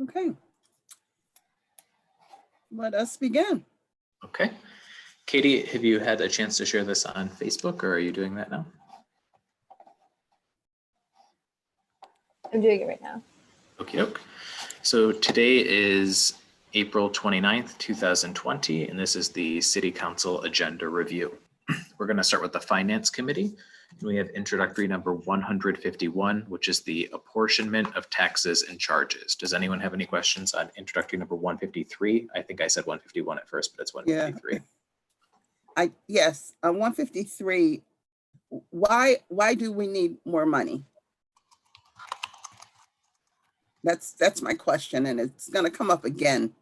Okay. Let us begin. Okay. Katie, have you had a chance to share this on Facebook, or are you doing that now? I'm doing it right now. Okay. So today is April 29th, 2020, and this is the City Council Agenda Review. We're going to start with the Finance Committee. And we have introductory number 151, which is the apportionment of taxes and charges. Does anyone have any questions on introductory number 153? I think I said 151 at first, but it's 153. Yes, 153. Why do we need more money? That's my question, and it's going to come up again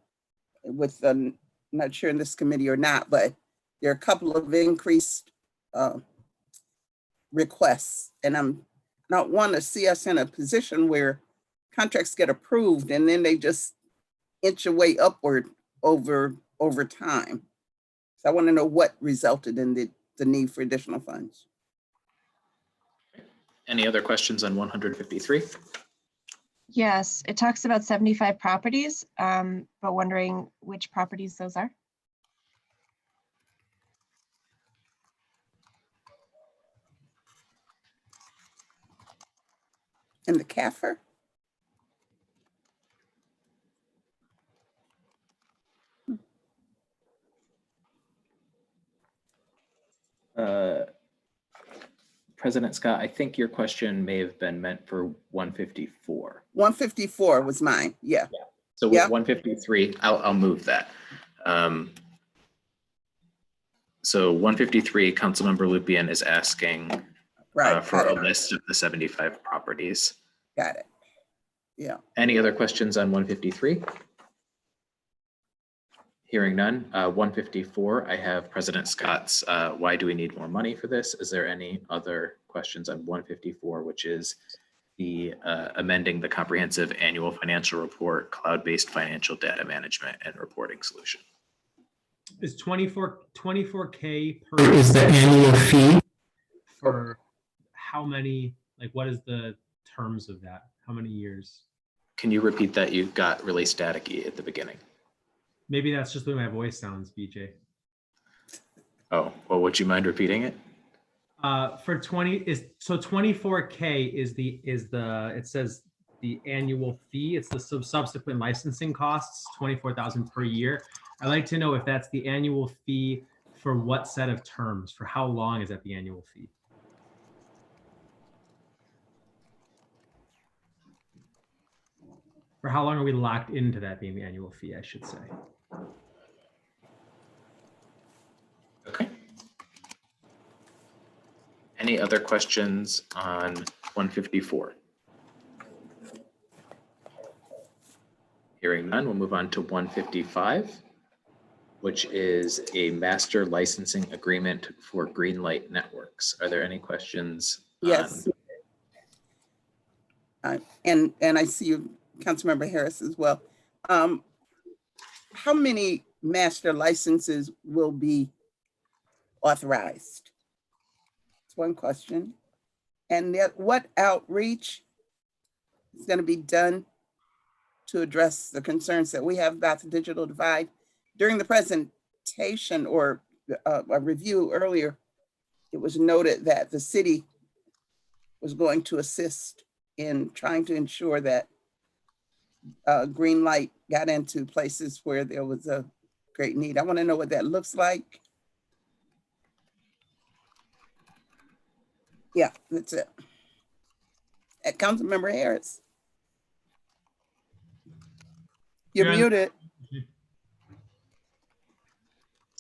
with I'm not sure in this committee or not, but there are a couple of increased requests, and I'm not want to see us in a position where contracts get approved and then they just inch away upward over time. So I want to know what resulted in the need for additional funds. Any other questions on 153? Yes, it talks about 75 properties, but wondering which properties those are. And the CAFR? President Scott, I think your question may have been meant for 154. 154 was mine, yeah. So with Yeah. 153, I'll move that. So 153, Councilmember Lupien is asking Right, for a got it, list of the 75 properties. got it. Yeah, Any other questions on 153? Hearing none. 154, I have President Scott's why do we need more money for this? Is there any other questions on 154, which is the amending the comprehensive annual financial report, cloud-based financial data management and reporting solution? Is 24K per is the annual fee for how many, like what is the terms of that? How many years? Can you repeat that? You got really staticky at the beginning. Maybe that's just the way my voice sounds, BJ. Oh, well, would you mind repeating it? For 24K is it says the annual fee. It's the subsequent licensing costs, 24,000 per year. I'd like to know if that's the annual fee for what set of terms, for how long is that the annual fee? For how long are we locked into that being the annual fee, I should say. Okay. Any other questions on 154? Hearing none, we'll move on to 155, which is a master licensing agreement for Greenlight Networks. Are there any questions? yes. And I see you, Councilmember Harris, as well. How many master licenses will be authorized? That's one question. And yet what outreach is going to be done to address the concerns that we have about the digital divide? During the presentation or a review earlier, it was noted that the city was going to assist in trying to ensure that Greenlight got into places where there was a great need. I want to know what that looks like. Yeah, that's it. Councilmember Harris. You're Yeah. muted.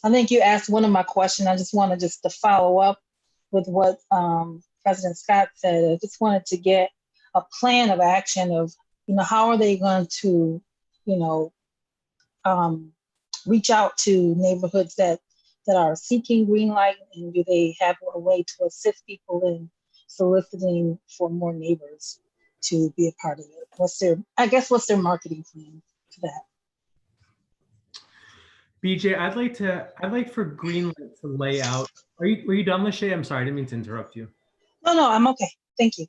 I think you asked one of my questions. I just wanted to follow up with what President Scott said. I just wanted to get a plan of action of, how are they going to, reach out to neighborhoods that are seeking Greenlight, and do they have a way to assist people in soliciting for more neighbors to be a part of it? What's their marketing plan for that? BJ, I'd like for Greenlight to lay out. Were you done, Lachey? I'm sorry, I didn't mean to interrupt you. No, I'm okay. Thank you.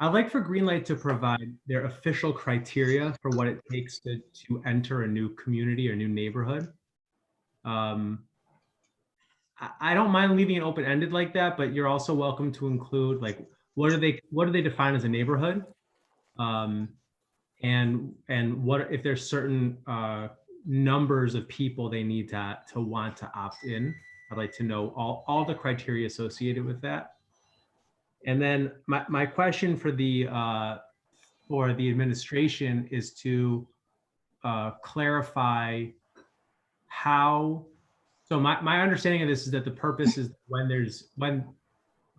I'd like for Greenlight to provide their official criteria for what it takes to enter a new community or new neighborhood. I don't mind leaving it open-ended like that, but you're also welcome to include like what do they define as a neighborhood, and what if there's certain numbers of people they need to want to opt in. I'd like to know all the criteria associated with that. And then my question for the administration is to clarify how. So my understanding of this is that the purpose is when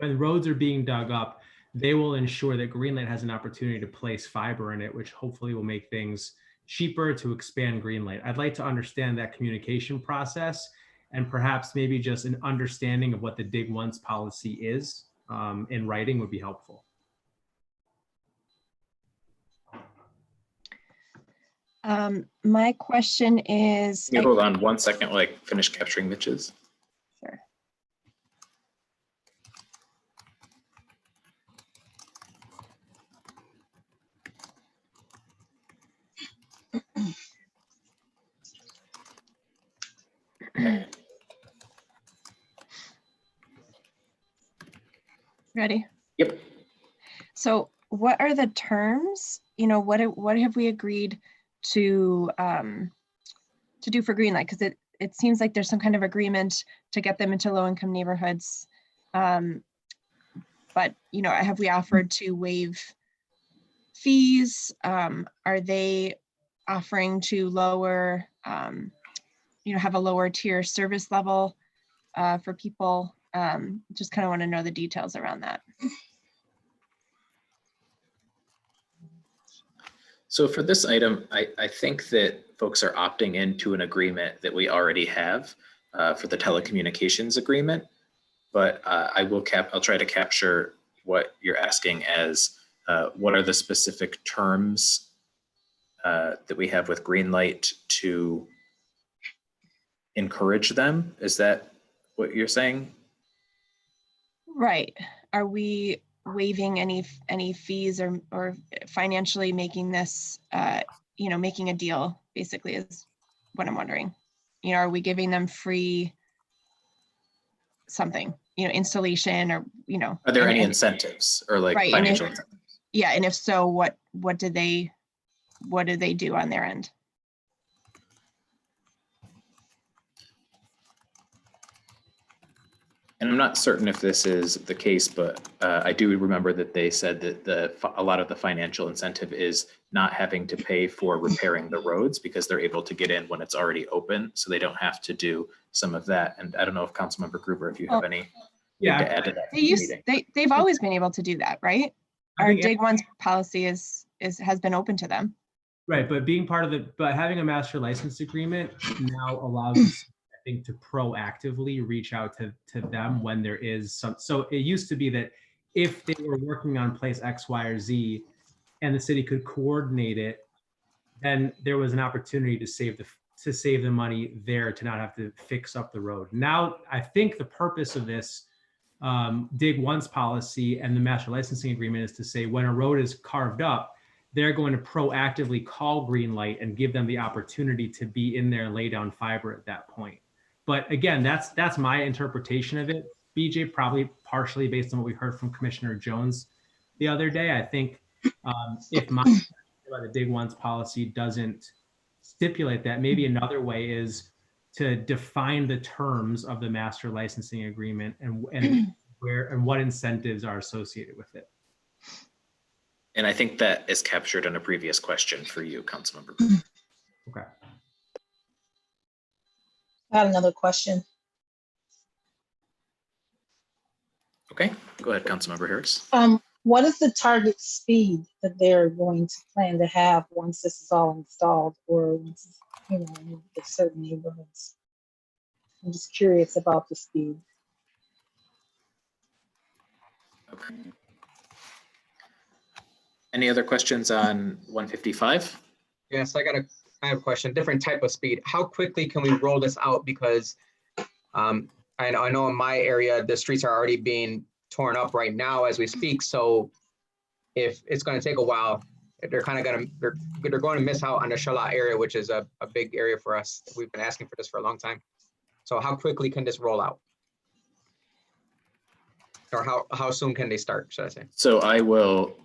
roads are being dug up, they will ensure that Greenlight has an opportunity to place fiber in it, which hopefully will make things cheaper to expand Greenlight. I'd like to understand that communication process and perhaps maybe just an understanding of what the Dig Once policy is in writing would be helpful. My question is. Can you hold on 1 second while I finish capturing Mitch's? Sure. Ready? Yep. So what are the terms? You know, what have we agreed to do for Greenlight? Because it seems like there's some kind of agreement to get them into low-income neighborhoods. But, you know, have we offered to waive fees? Are they offering to lower, you know, have a lower tier service level for people? Just kind of want to know the details around that. So for this item, I think that folks are opting into an agreement that we already have for the telecommunications agreement. But I'll try to capture what you're asking as what are the specific terms that we have with Greenlight to encourage them? Is that what you're saying? Right. Are we waiving any fees or financially making this, you know, making a deal basically is what I'm wondering. You know, are we giving them free something, you know, installation or, you know. Are there any incentives or like right, financial incentives? Yeah, and if so, what do they do on their end? And I'm not certain if this is the case, but I do remember that they said that a lot of the financial incentive is not having to pay for repairing the roads because they're able to get in when it's already open, so they don't have to do some of that. And I don't know if Councilmember Gruber, if you have any to add to that. They've always been able to do that, right? Our Dig Once policy has been open to them. Right, but being part of but having a master license agreement now allows us, I think, to proactively reach out to them when there is some. So it used to be that if they were working on place X, Y, or Z, and the city could coordinate it, then there was an opportunity to save the money there to not have to fix up the road. Now, I think the purpose of this Dig Once policy and the master licensing agreement is to say when a road is carved up, they're going to proactively call Greenlight and give them the opportunity to be in there and lay down fiber at that point. But again, that's my interpretation of it. BJ, probably partially based on what we heard from Commissioner Jones the other day. I think if my the Dig Once policy doesn't stipulate that, maybe another way is to define the terms of the master licensing agreement and where and what incentives are associated with it. And I think that is captured in a previous question for you, Councilmember. Okay. I have another question. Okay, go ahead, Councilmember Harris. What is the target speed that they're going to plan to have once this is all installed, or once, you know, in certain neighborhoods? I'm just curious about the speed. Okay. Any other questions on 155? Yes, I have a question. Different type of speed. How quickly can we roll this out? Because I know in my area the streets are already being torn up right now as we speak. So if it's going to take a while, they're kind of they're going to miss out on the Charlotte area, which is a big area for us. We've been asking for this for a long time. So how quickly can this roll out? Or how soon can they start, should I say? So I will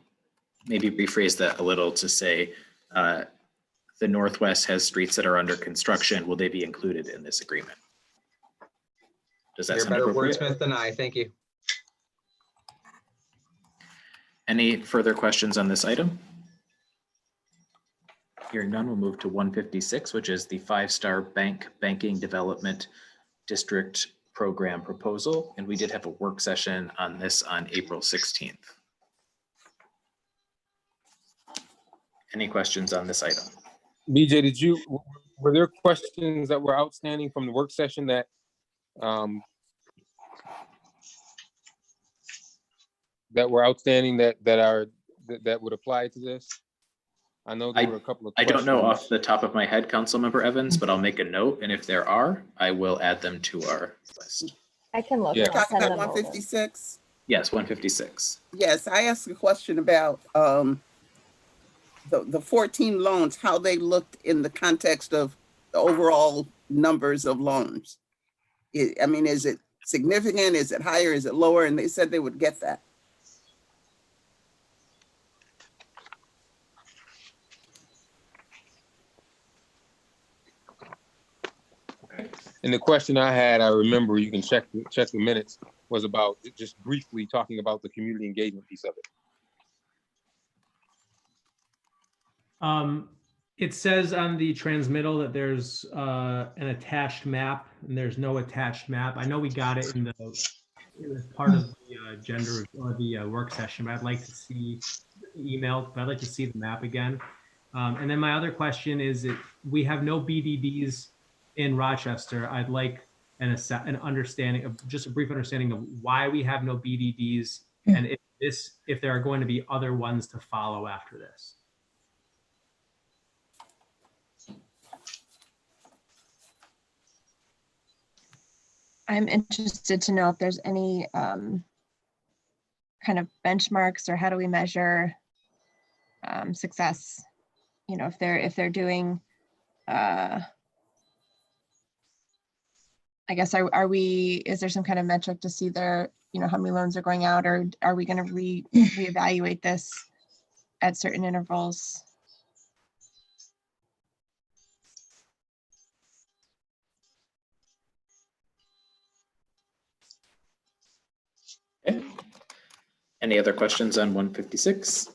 maybe rephrase that a little to say, the Northwest has streets that are under construction. Will they be included in this agreement? Does that You're a sound better appropriate? wordsmith than I, thank you. Any further questions on this item? Hearing none, we'll move to 156, which is the five-star banking development district program proposal. And we did have a work session on this on April 16th. Any questions on this item? BJ, were there questions that were outstanding from the work session that were outstanding that would apply to this? I know there were a couple of I questions. don't know off the top of my head, Councilmember Evans, but I'll make a note. And if there are, I will add them to our list. I can look. Yeah. and I'll Talking send about them over. 156? Yes, 156. Yes, I asked a question about the 14 loans, how they looked in the context of the overall numbers of loans. I mean, is it significant? Is it higher? Is it lower? And they said they would get that. And the question I had, I remember, you can check the minutes, was about just briefly talking about the community engagement piece of it. It says on the transmittal that there's an attached map, and there's no attached map. I know we got it in as part of the agenda or the work session, but I'd like to see the email, but I'd like to see the map again. And then my other question is, we have no BDDs in Rochester. I'd like an understanding of, just a brief understanding of why we have no BDDs, and if there are going to be other ones to follow after this. I'm interested to know if there's any kind of benchmarks, or how do we measure success? You know, if they're doing, I guess, is there some kind of metric to see their, how many loans are going out, or are we going to reevaluate this at certain intervals? Okay. Any other questions on 156?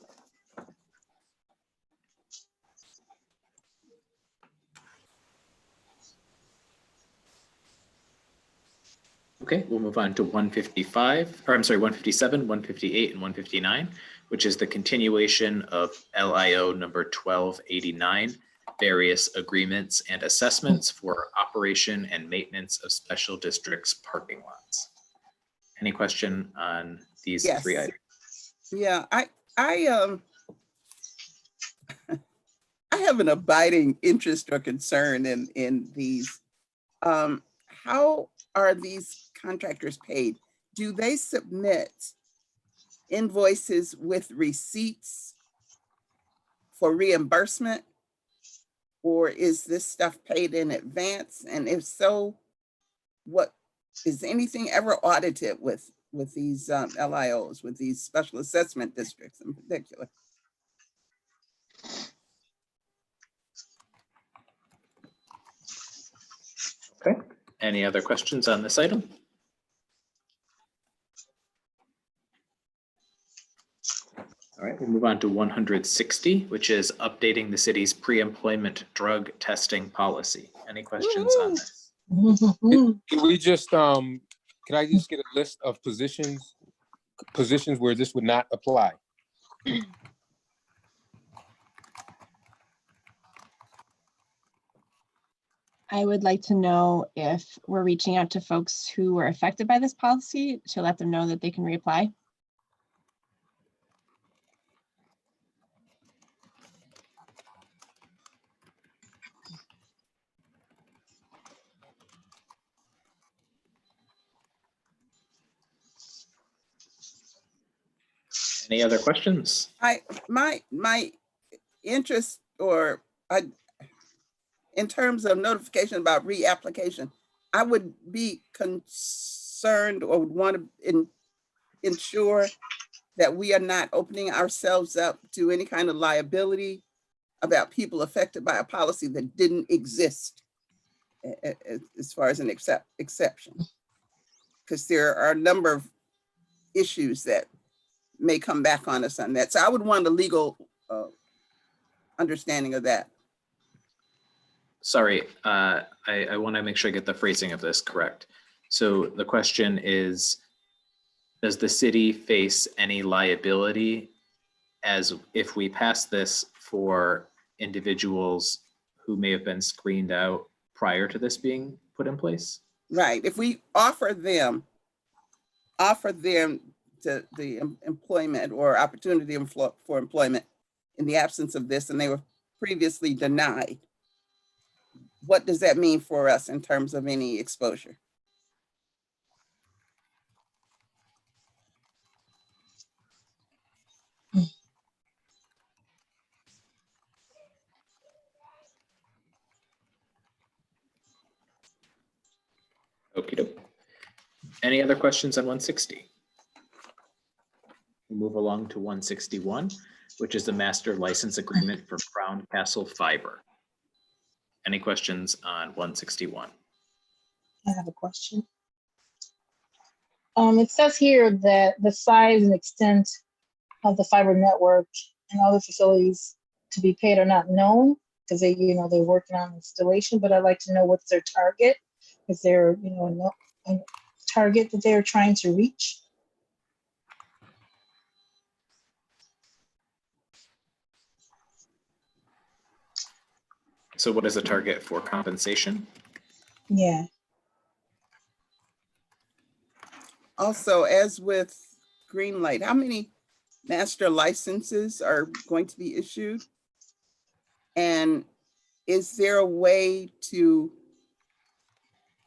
Okay, we'll move on to 155, or I'm sorry, 157, 158, and 159, which is the continuation of LIO number 1289, various agreements and assessments for operation and maintenance of special districts parking lots. Any question on these Yes. three items? Yeah, I have an abiding interest or concern in these. How are these contractors paid? Do they submit invoices with receipts for reimbursement? Or is this stuff paid in advance? And if so, what is anything ever audited with these LIOs, with these special assessment districts in particular? Okay. Any other questions on this item? All right, we'll move on to 160, which is updating the city's pre-employment drug testing policy. Any questions on this? Can we just, can I just get a list of positions where this would not apply? I would like to know if we're reaching out to folks who were affected by this policy to let them know that they can reapply. Any other questions? My interest in terms of notification about reapplication, I would be concerned or would want to ensure that we are not opening ourselves up to any kind of liability about people affected by a policy that didn't exist as far as an exception. Because there are a number of issues that may come back on us on that. So I would want a legal understanding of that. Sorry, I want to make sure I get the phrasing of this correct. So the question is, does the city face any liability as if we pass this for individuals who may have been screened out prior to this being put in place? Right. If we offer them to the employment or opportunity for employment in the absence of this, and they were previously denied, what does that mean for us in terms of any exposure? Okey doke. Any other questions on 160? We'll move along to 161, which is the master license agreement for Crown Castle Fiber. Any questions on 161? I have a question. It says here that the size and extent of the fiber network and other facilities to be paid are not known because they're working on installation, but I'd like to know what's their target. Is there, a target that they're trying to reach? So what is the target for compensation? Yeah. Also, as with Greenlight, how many master licenses are going to be issued? And is there a way to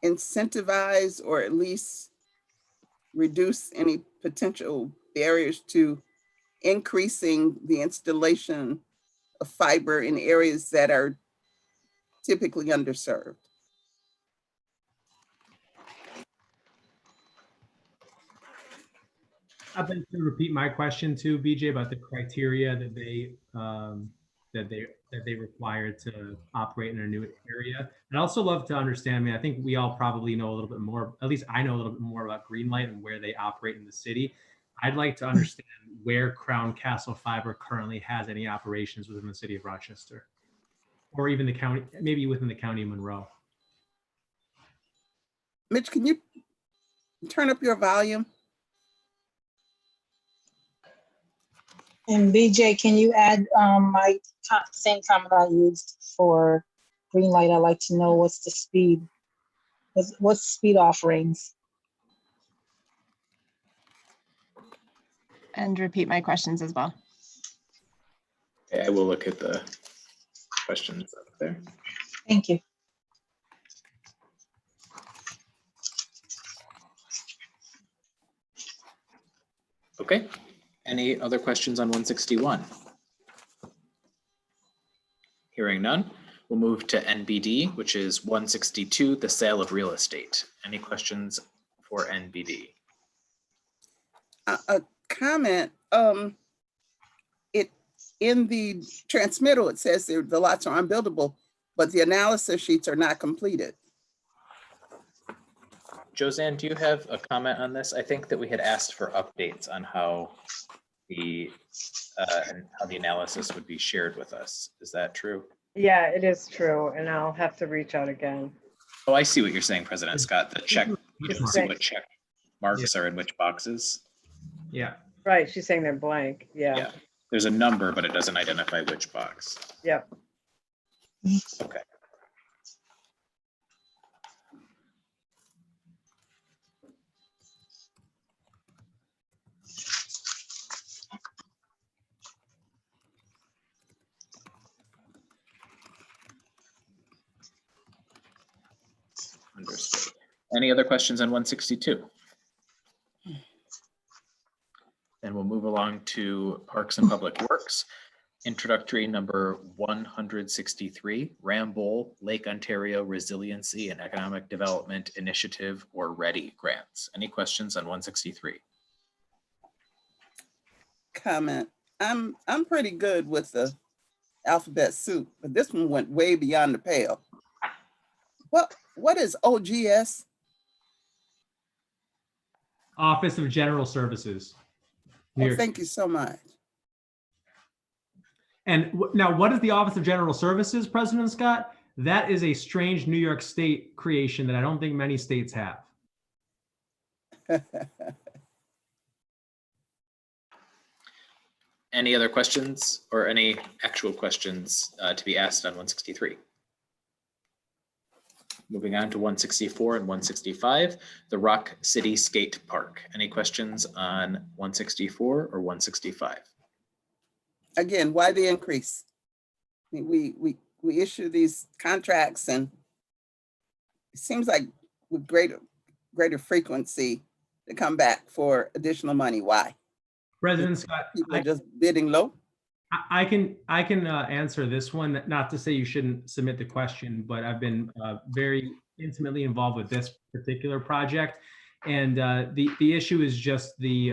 incentivize or at least reduce any potential barriers to increasing the installation of fiber in areas that are typically underserved? I'd like to repeat my question too, BJ, about the criteria that they require to operate in a new area. I'd also love to understand, I mean, I think we all probably know a little bit more, at least I know a little bit more about Greenlight and where they operate in the city. I'd like to understand where Crown Castle Fiber currently has any operations within the city of Rochester, or even the county, maybe within the county of Monroe. Mitch, can you turn up your volume? And BJ, can you add my same comment I used for Greenlight? I'd like to know what's the speed, what's speed offerings? And repeat my questions as well. Okay, I will look at the questions up there. Thank you. Okay, any other questions on 161? Hearing none, we'll move to NBD, which is 162, the sale of real estate. Any questions for NBD? A comment, in the transmittal, it says the lots are unbuildable, but the analysis sheets are not completed. Josanne, do you have a comment on this? I think that we had asked for updates on how the analysis would be shared with us. Is that true? Yeah, it is true, and I'll have to reach out again. Oh, I see what you're saying, President Scott. The check, you can see Right. what check marks are in which boxes. Yeah. Right, she's saying they're blank. Yeah, Yeah, there's a number, but it doesn't identify which box. yep. Okay. Understood. Any other questions on 162? Then we'll move along along to Parks and Public Works. Introductory number 163, Ramboll Lake Ontario Resiliency and Economic Development Initiative, or READY grants. Any questions on 163? Comment. I'm pretty good with the alphabet soup, but this one went way beyond the pale. What is OGS? Office of General Services. New Oh, York. thank you so much. And now, what is the Office of General Services, President Scott? That is a strange New York State creation that I don't think many states have. Any other questions or any actual questions to be asked on 163? Moving on to 164 and 165, the Rock City Skate Park. Any questions on 164 or 165? Again, why the increase? I mean, we issue these contracts and it seems like with greater frequency to come back for additional money. Why? President Scott, People are just bidding low? I can answer this one. Not to say you shouldn't submit the question, but I've been very intimately involved with this particular project, and the issue is just the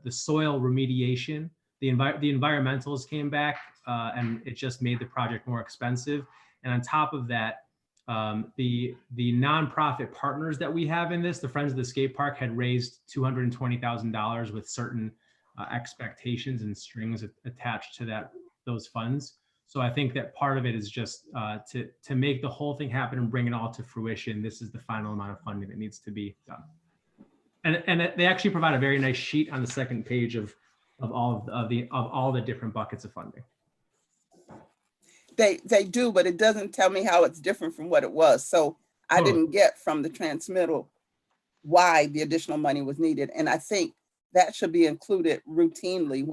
soil remediation. The environmentals came back, and it just made the project more expensive. And on top of that, the nonprofit partners that we have in this, the Friends of the Skate Park, had raised $220,000 with certain expectations and strings attached to those funds. So I think that part of it is just to make the whole thing happen and bring it all to fruition. This is the final amount of funding that needs to be done. And they actually provide a very nice sheet on the second page of all the different buckets of funding. They do, but it doesn't tell me how it's different from what it was. So I didn't get from the transmittal why the additional money was needed. And I think that should be included routinely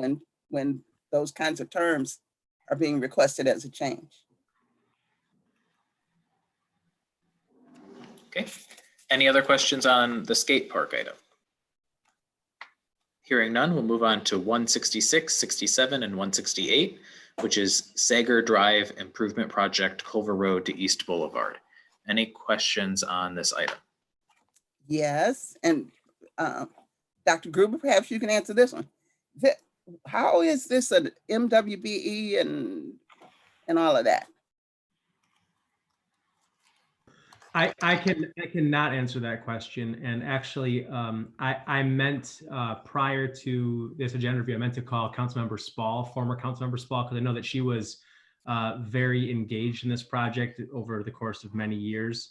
when those kinds of terms are being requested as a change. Okay. Any other questions on the skate park item? Hearing none, we'll move on to 166, 67, and 168, which is Sager Drive Improvement Project, Culver Road to East Boulevard. Any questions on this item? Yes, and Dr. Gruber, perhaps you can answer this one. How is this an MWBE and all of that? I cannot answer that question. And actually, I meant prior to this agenda review, I meant to call Councilmember Spall, former Councilmember Spall, because I know that she was very engaged in this project over the course of many years,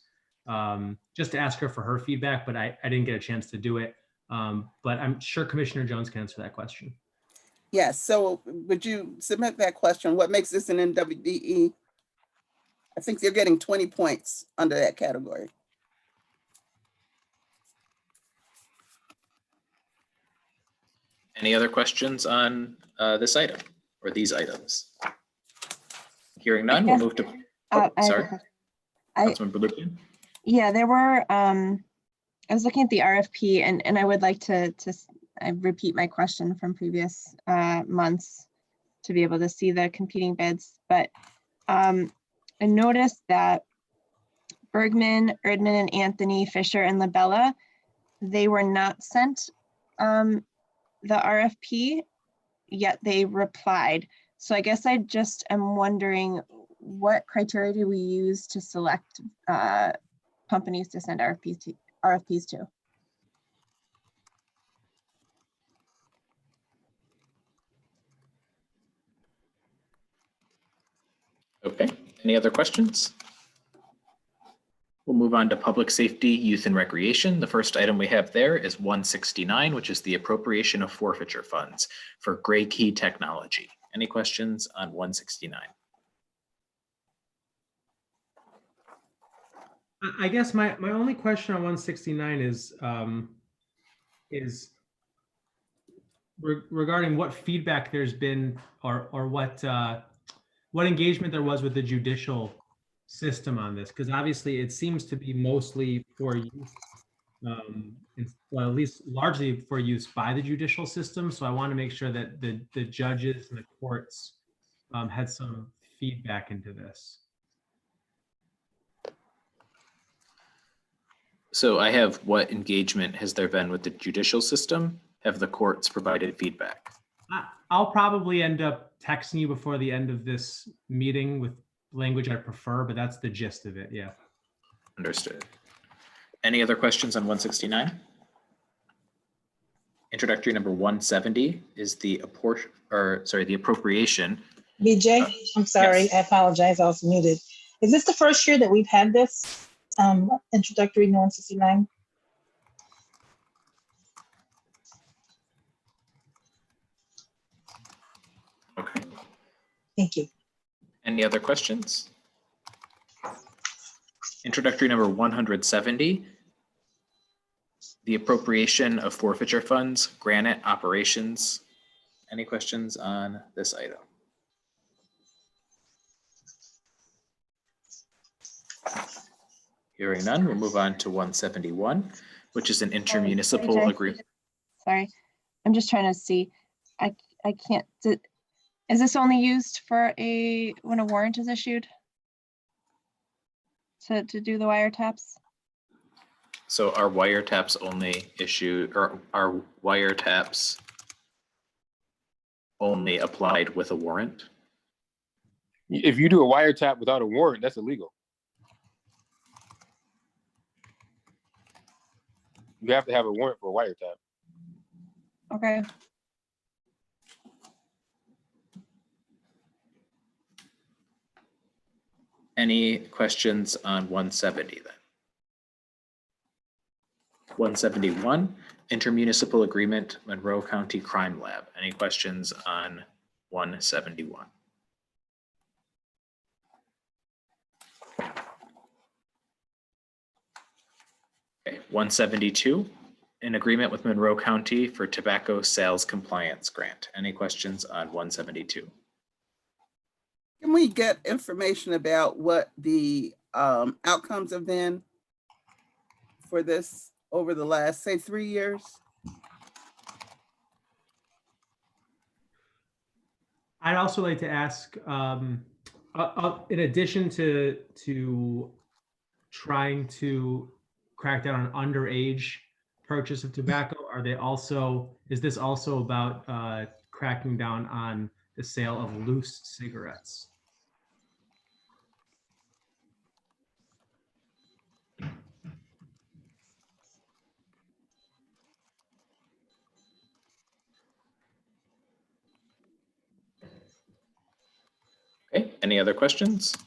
just to ask her for her feedback, but I didn't get a chance to do it. But I'm sure Commissioner Jones can answer that question. Yes, so would you submit that question? What makes this an MWBE? I think they're getting 20 points under that category. Any other questions on this item or these items? Hearing none, we'll move to, sorry. Councilmember Lupian. Yeah, there were, I was looking at the RFP and I would like to repeat my question from previous months to be able to see the competing bids, but I noticed that Bergman, Erdman, and Anthony, Fisher, and Labella, they were not sent the RFP, yet they replied. So I guess I just am wondering what criteria do we use to select companies to send RFPs to? Okay, any other questions? We'll move on to public safety, youth and recreation. The first item we have there is 169, which is the appropriation of forfeiture funds for Gray Key Technology. Any questions on 169? I guess my only question on 169 is regarding what feedback there's been or what engagement there was with the judicial system on this, because obviously it seems to be mostly for youth well, at least largely for use by the judicial system. So I want to make sure that the judges and the courts had some feedback into this. So I have, what engagement has there been with the judicial system? Have the courts provided feedback? I'll probably end up texting you before the end of this meeting with language I prefer, but that's the gist of it. Yeah. Understood. Any other questions on 169? Introductory number 170 is the appropriation. BJ, I'm sorry, yes. I apologize, I was muted. Is this the first year that we've had this introductory 169? Okay. Thank you. Any other questions? Introductory number 170, the appropriation of forfeiture funds, granite operations. Any questions on this item? Hearing none, we'll move on to 171, which is an intermunicipal AJ. agreement. Sorry, I'm just trying to see. I can't. Is this only used for when a warrant is issued? To do the wiretaps? So our wiretaps only issue, or our wiretaps only applied with a warrant? If you do a wiretap without a warrant, that's illegal. You have to have a warrant for a wiretap. Okay. Any questions on 170 then? 171, intermunicipal agreement, Monroe County Crime Lab. Any questions on 171? Okay, 172, an agreement with Monroe County for tobacco sales compliance grant. Any questions on 172? Can we get information about what the outcomes have been for this over the last, say, 3 years? I'd also like to ask, in addition to trying to crack down on underage purchase of tobacco, is this also about cracking down on the sale of loose cigarettes? Okay, any other questions?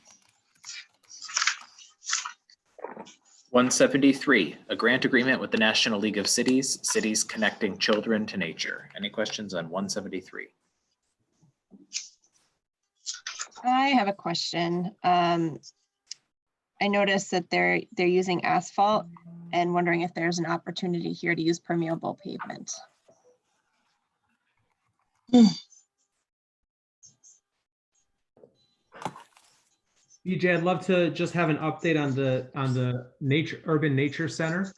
173, a grant agreement with the National League of Cities, Cities Connecting Children to Nature. Any questions on 173? I have a question. I noticed that they're using asphalt and wondering if there's an opportunity here to use permeable pavement. BJ, I'd love to just have an update on the urban nature center.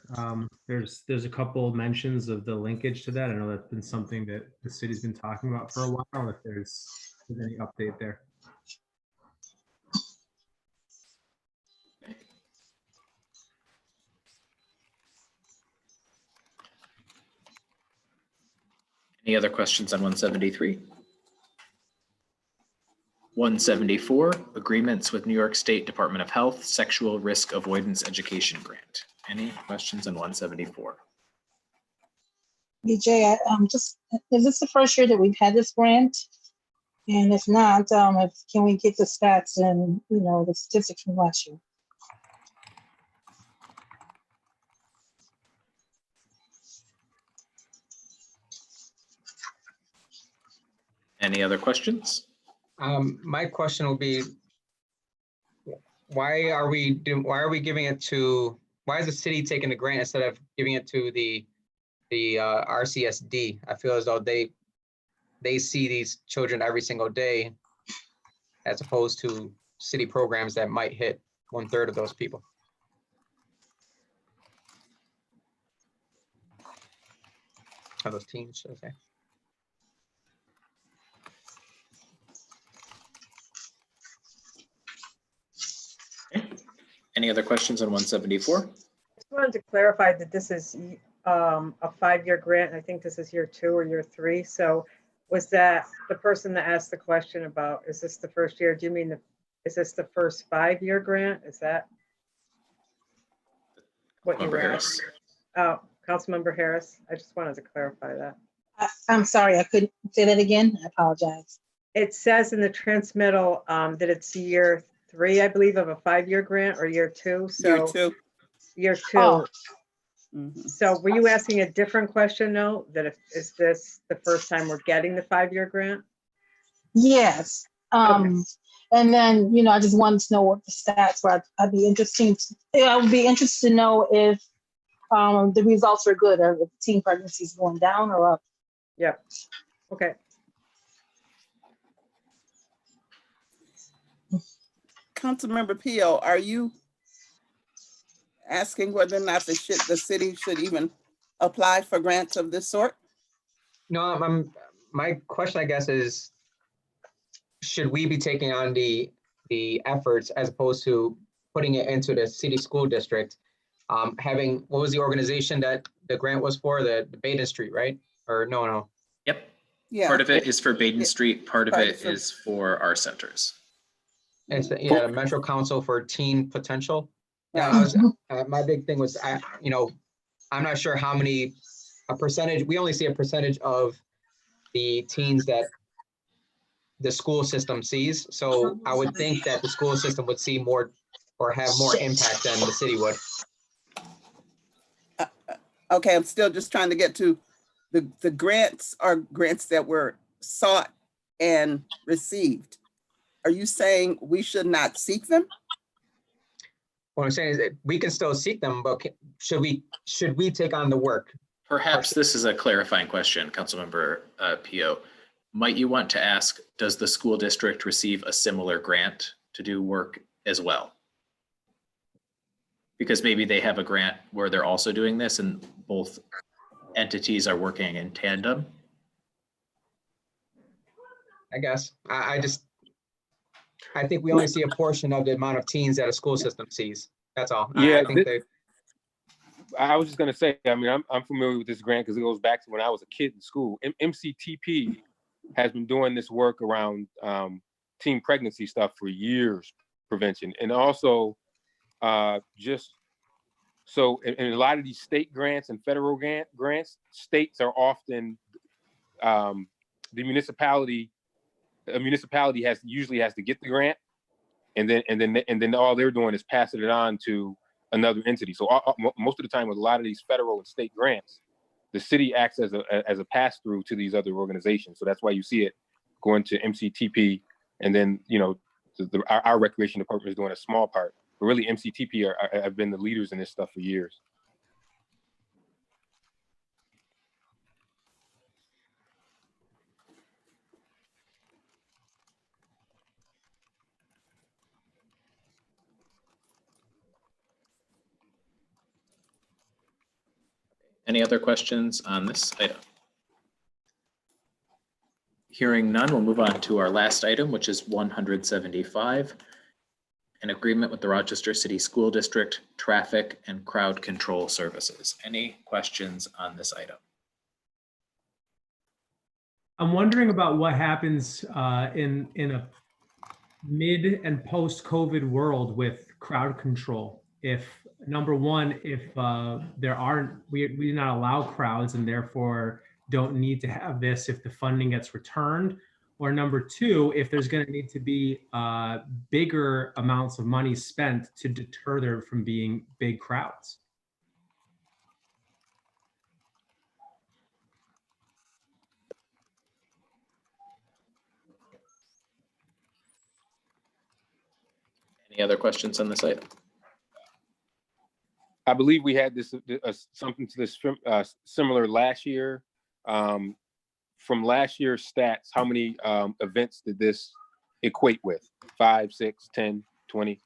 There's a couple of mentions of the linkage to that. I know that's been something that the city's been talking about for a while. If there's any update there. Any other questions on 173? 174, agreements with New York State Department of Health, Sexual Risk Avoidance Education Grant. Any questions on 174? BJ, is this the first year that we've had this grant? And if not, can we get the stats and, the statistics from last year? Any other questions? My question will be, why is the city taking the grant instead of giving it to the RCSD? I feel as though they see these children every single day, as opposed to city programs that might hit 1/3 of those people. have those teams, should I say. Any other questions on 174? Just wanted to clarify that this is a 5-year grant. I think this is year 2 or year 3. So was that the person that asked the question about, is this the first year? Do you mean, is this the first 5-year grant? Is that what you Member were Harris. asking? Oh, Councilmember Harris, I just wanted to clarify that. I'm sorry, I couldn't say that again. I apologize. It says in the transmittal that it's year 3, I believe, of a 5-year grant, or year 2. Year So 2. year 2. Oh. Mhm. So were you asking a different question, though? That if, is this the first time we're getting the 5-year grant? Yes. And then, I just wanted to know what the stats were. I would be interested to know if the results are good, or if teen pregnancies going down or up. Yep. Okay. Councilmember Pio, are you asking whether or not the city should even apply for grants of this sort? No, my question, I guess, is should we be taking on the efforts as opposed to putting it into the city school district? Having, what was the organization that the grant was for? The Baden Street, right? Or no? Yep. Yeah. Part of it is for Baden Street, part of Part it is for- is for our centers. It's the Metro Council for Teen Potential. Yeah, Right. my big thing was, I'm not sure how many, a percentage, we only see a percentage of the teens that the school system sees. So I would think that the school system would see more or have more impact than the city would. Okay, I'm still just trying to get to the grants are grants that were sought and received. Are you saying we should not seek them? What I'm saying is that we can still seek them, but should we take on the work? Perhaps this is a clarifying question, Councilmember Pio. Might you want to ask, does the school district receive a similar grant to do work as well? Because maybe they have a grant where they're also doing this and both entities are working in tandem. I guess. I think we only see a portion of the amount of teens that a school system sees. That's all. Yeah, I think I was just gonna say, I mean, I'm familiar with this grant because it goes back to when I was a kid in school. MCTP has been doing this work around teen pregnancy stuff for years, prevention. And also just so in a lot of these state grants and federal grants, states are often, a municipality usually has to get the grant, and then all they're doing is passing it on to another entity. So most of the time with a lot of these federal and state grants, the city acts as a pass-through to these other organizations. So that's why you see it going to MCTP, and then our recreation department is doing a small part. But really, MCTP have been the leaders in this stuff for years. Any other questions on this item? Hearing none, we'll move on to our last item, which is 175. An agreement with the Rochester City School District Traffic and Crowd Control Services. Any questions on this item? I'm wondering about what happens in a mid and post-COVID world with crowd control. If number one, if we do not allow crowds and therefore don't need to have this if the funding gets returned, or number two, if there's going to need to be bigger amounts of money spent to deter there from being big crowds. Any other questions on this item? I believe we had this something to this similar last year. From last year's stats, how many events did this equate with? 5, 6, 10, 20?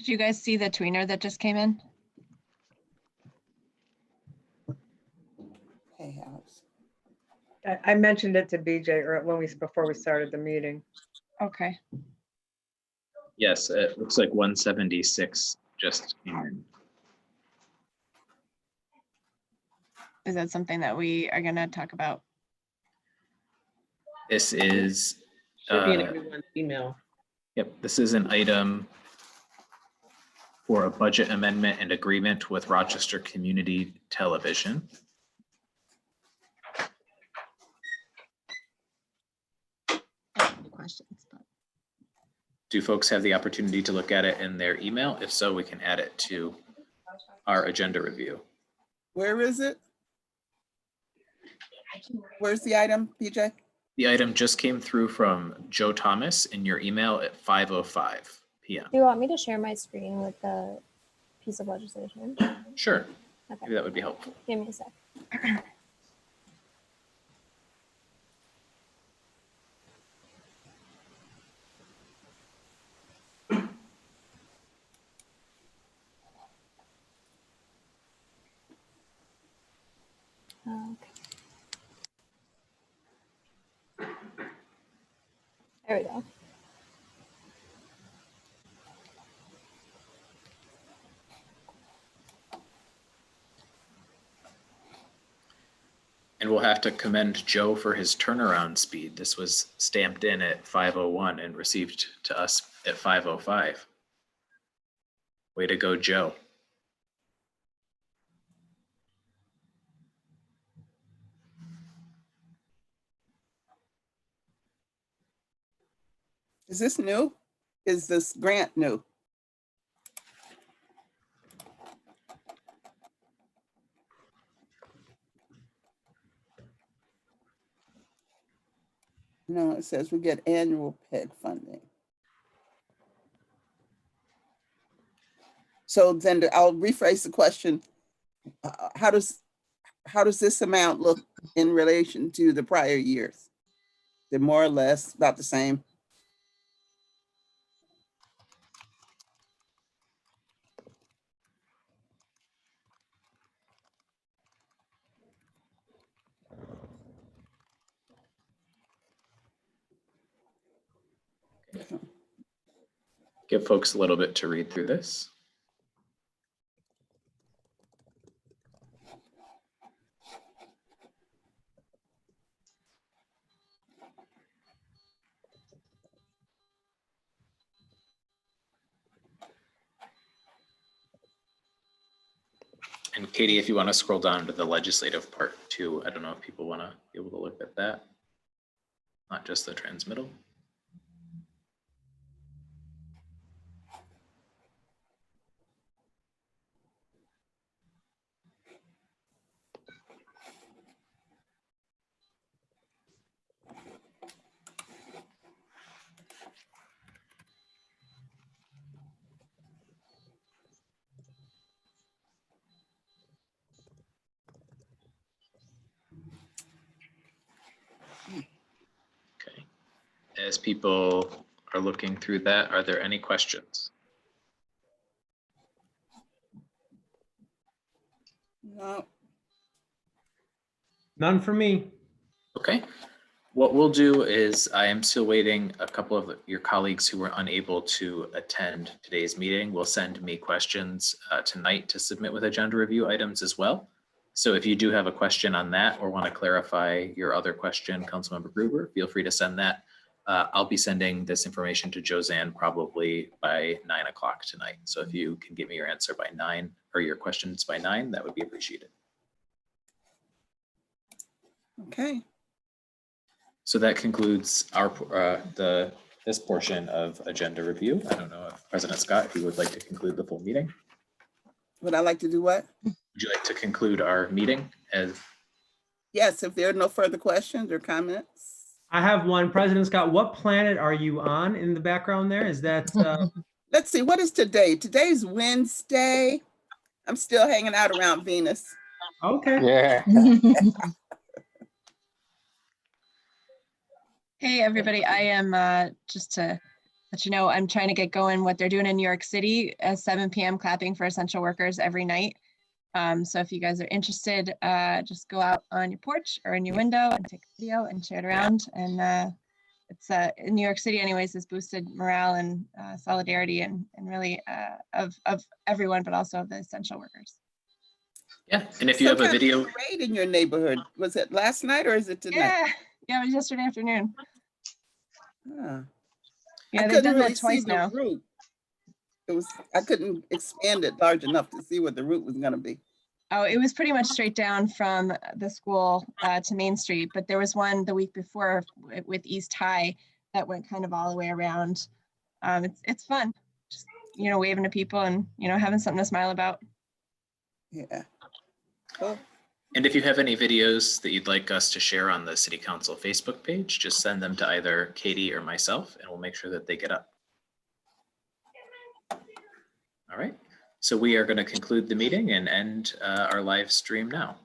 Did you guys see the tweener that just came in? Hey, Alex. I mentioned it to BJ or before we started the meeting. Okay. Yes, it looks like 176 just came in. Is that something that we are gonna talk about? This is, Should be in everyone's email. yep, this is an item for a budget amendment and agreement with Rochester Community Television. Questions, but Do folks have the opportunity to look at it in their email? If so, we can add it to our agenda review. Where is it? Where's the item, PJ? The item just came through from Joe Thomas in your email at 5:05 PM. Do you want me to share my screen with the piece of legislation? Sure, Okay, maybe that would be helpful. give me a sec. Okay. There we go. And we'll have to commend Joe for his turnaround speed. This was stamped in at 5:01 and received to us at 5:05. Way to go, Joe. Is this new? Is this grant new? No, it says we get annual PEG funding. So then I'll rephrase the question. How does this amount look in relation to the prior years? They're more or less about the same. Give folks a little bit to read through this. And Katie, if you want to scroll down to the legislative part too, I don't know if people want to be able to look at that. Not just the transmittal. Okay. As people are looking through that, are there any questions? No, None for me. Okay. What we'll do is I am still waiting. A couple of your colleagues who were unable to attend today's meeting will send me questions tonight to submit with agenda review items as well. So if you do have a question on that or want to clarify your other question, Councilmember Gruber, feel free to send that. I'll be sending this information to Josanne probably by 9 o'clock tonight. So if you can get me your answer by 9 or your questions by 9, that would be appreciated. okay. So that concludes our this portion of agenda review. I don't know if President Scott, if you would like to conclude the full meeting. Would I like to do what? Would you like to conclude our meeting as Yes, if there are no further questions or comments. I have one. President Scott, what planet are you on in the background there? Is that, Let's see, what is today? Today's Wednesday. I'm still hanging out around Venus. okay. Yeah. Hey, everybody, I am, just to let you know, I'm trying to get going what they're doing in New York City at 7 p.m. clapping for essential workers every night. So if you guys are interested, just go out on your porch or in your window and take a video and share it around. And it's in New York City anyways, has boosted morale and solidarity and really of everyone, but also of the essential workers. Yeah, and if you Some have a kind of video, parade in your neighborhood. Was it last night or is it tonight? Yeah, it was yesterday afternoon. Ah. Yeah, I they've couldn't done really that see twice the now. route. I couldn't expand it large enough to see what the route was gonna be. Oh, it was pretty much straight down from the school to Main Street, but there was one the week before with East High that went kind of all the way around. It's fun, just, waving to people and, having something to smile about. Yeah. Cool. and if you have any videos that you'd like us to share on the City Council Facebook page, just send them to either Katie or myself, and we'll make sure that they get up. All right, so we are going to conclude the meeting and end our live stream now.